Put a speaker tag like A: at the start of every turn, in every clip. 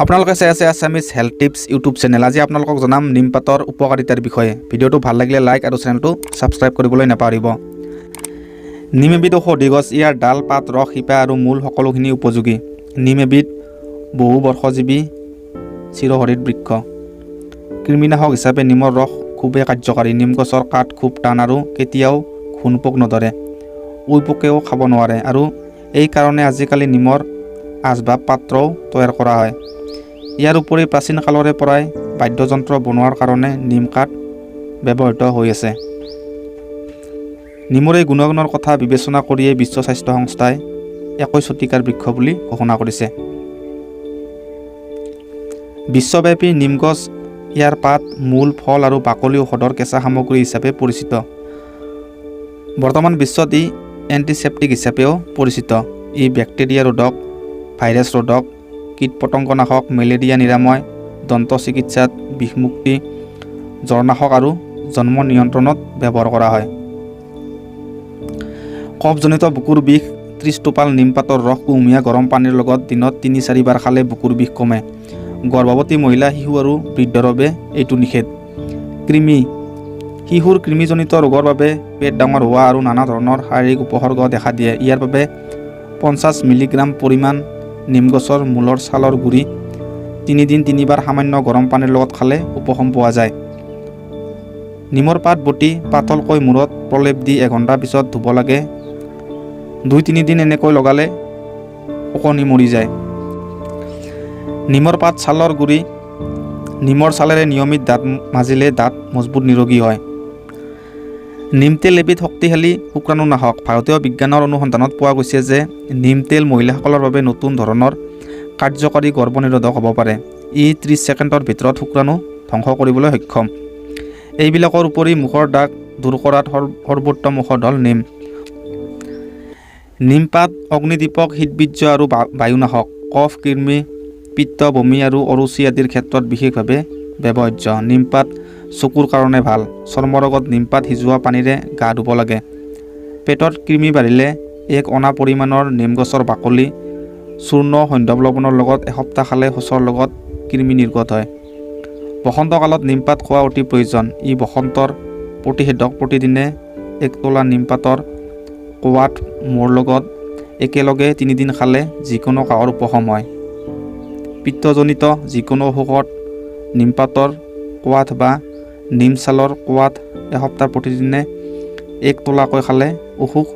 A: আপোনালোকে চাই আছে Assamese health tips YouTube channel. আজি আপোনালোকক জনাম নিম পাতৰ উপকাৰিতাৰ বিষয়ে। ভিডিঅ'টো ভাল লাগিলে লাইক আৰু চেনেলটো ছাবস্ক্ৰাইব কৰিবলৈ নাপাহৰিব। নিম এবিধ ঔষধি গছ। ইয়াৰ ডাল, পাত, ৰস, শিপা আৰু মূল সকলোখিনি উপযোগী। নিম এবিধ বহু বৰ্ষজীৱী চিৰহৰিত বৃক্ষ। কৃমিনাশক হিচাপে নিমৰ ৰস খুবেই কাৰ্যকাৰী। নিম গছৰ কাঠ খুব টান আৰু কেতিয়াও ঘূণ পোক নধৰে। উই পোকেও খাব নোৱাৰে আৰু এই কাৰণে আজিকালি নিমৰ আচবাব পাত্ৰও তৈয়াৰ কৰা হয়। ইয়াৰ উপৰি প্ৰাচীন কালৰে পৰাই বাদ্যযন্ত্ৰ বনোৱাৰ কাৰণে নিম কাঠ ব্যৱহৃত হৈ আছে। নিমৰ এই গুণাগুণৰ কথা বিবেচনা কৰিয়েই বিশ্ব স্বাস্থ্য সংস্থাই 21 শতিকাৰ বৃক্ষ বুলি ঘোষণা কৰিছে। বিশ্বব্যাপী নিম গছ ইয়াৰ পাত, মূল, ফল আৰু বাকলি ঔষধৰ কেঁচা সামগ্ৰী হিচাপে পৰিচিত। বৰ্তমান বিশ্বত ই এণ্টিছেপ্টিক হিচাপেও পৰিচিত। ই বেক্টেৰিয়া ৰোধক, ভাইৰাছ ৰোধক, কীট পতংগনাশক, মেলেৰিয়া নিৰাময়, দন্ত চিকিৎসাত, বিষমুক্তি, জ্বৰনাশক আৰু জন্ম নিয়ন্ত্ৰণত ব্যৱহাৰ কৰা হয়। কফজনিত বুকুৰ বিষ। 30 টোপাল নিম পাতৰ ৰস কুহুমীয়া গৰম পানীৰ লগত দিনত 3-4 বাৰ খালে বুকুৰ বিষ কমে। গৰ্ভৱতী মহিলা, শিশু আৰু বৃদ্ধৰ বাবে এইটো নিষেধ। কৃমি। শিশুৰ কৃমিজনিত ৰোগৰ বাবে পেট ডাঙৰ হোৱা আৰু নানা ধৰণৰ শাৰীৰিক উপসৰ্গ দেখা দিয়ে। ইয়াৰ বাবে 50 মিলিগ্ৰাম পৰিমাণ নিম গছৰ মূলৰ ছালৰ গুড়ি 3 দিন 3 বাৰ সামান্য গৰম পানীৰ লগত খালে উপশম পোৱা যায়। নিমৰ পাত বটি পাতলকৈ মূৰত প্ৰলেপ দি 1 ঘণ্টাৰ পিছত ধুব লাগে। 2-3 দিন এনেকৈ লগালে ওকণি মৰি যায়। নিমৰ পাত, ছালৰ গুড়ি। নিমৰ ছালেৰে নিয়মিত দাঁত মাজিলে দাঁত মজবুত নিৰোগী হয়। নিম তেল এবিধ শক্তিশালী শুক্ৰাণুনাশক। ভাৰতীয় বিজ্ঞানৰ অনুসন্ধানত পোৱা গৈছে যে নিম তেল মহিলাসকলৰ বাবে নতুন ধৰণৰ কাৰ্যকাৰী গৰ্ভনিৰোধক হ'ব পাৰে। ই 30 ছেকেণ্ডৰ ভিতৰত শুক্ৰাণু ধ্বংস কৰিবলৈ সক্ষম। এইবিলাকৰ উপৰি মুখৰ দাগ দূৰ কৰাত সৰ্বোত্তম ঔষধ হ'ল নিম। নিম পাত অগ্নিদীপক, শীতবীৰ্য আৰু বায়ুনাশক। কফ, কৃমি, পিত্ত, বমি আৰু অৰুচি আদিৰ ক্ষেত্ৰত বিশেষভাৱে ব্যৱহাৰ্য। নিমপাত চকুৰ কাৰণে ভাল। চৰ্মৰোগত নিমপাত সিজোৱা পানীৰে গা ধুব লাগে। পেটত কৃমি বাঢ়িলে 1 অনা পৰিমাণৰ নিম গছৰ বাকলি চূৰ্ণ সৈন্ধৱ লৱণৰ লগত এসপ্তাহ খালে শৌচৰ লগত কৃমি নিৰ্গত হয়। বসন্তকালত নিমপাত খোৱা অতি প্ৰয়োজন। ই বসন্তৰ প্ৰতিষেধক। প্ৰতিদিনে 1 তোলা নিমপাতৰ কোৱাত মৌৰ লগত একেলগে 3 দিন খালে যিকোনো কাহৰ উপশম হয়। পিত্তজনিত যিকোনো অসুখত নিমপাতৰ কোৱাত বা নিম ছালৰ কোৱাত এসপ্তাহ প্ৰতিদিনে 1 তোলাকৈ খালে অসুখ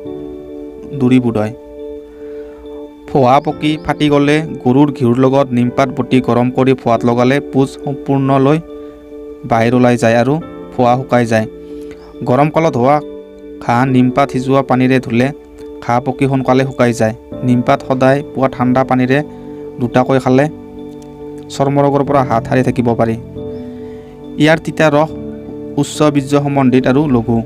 A: দূৰীভূত হয়। ফোহা পকি ফাটি গ'লে গৰুৰ ঘিউৰ লগত নিমপাত বটি গৰম কৰি ফোহাত লগালে পুজ সম্পূৰ্ণলৈ বাহিৰ ওলাই যায় আৰু ফোহা শুকাই যায়। গৰম কালত হোৱা ঘাঁ নিমপাত সিজোৱা পানীৰে ধুলে ঘাঁ পকি সোনকালে শুকাই যায়। নিমপাত সদায় পুৱা ঠাণ্ডা পানীৰে 2টাকৈ খালে চৰ্মৰোগৰ পৰা হাত সাৰি থাকিব পাৰি। ইয়াৰ তিতা ৰস উচ্চ বীৰ্য সম্বন্ধিত আৰু লঘু।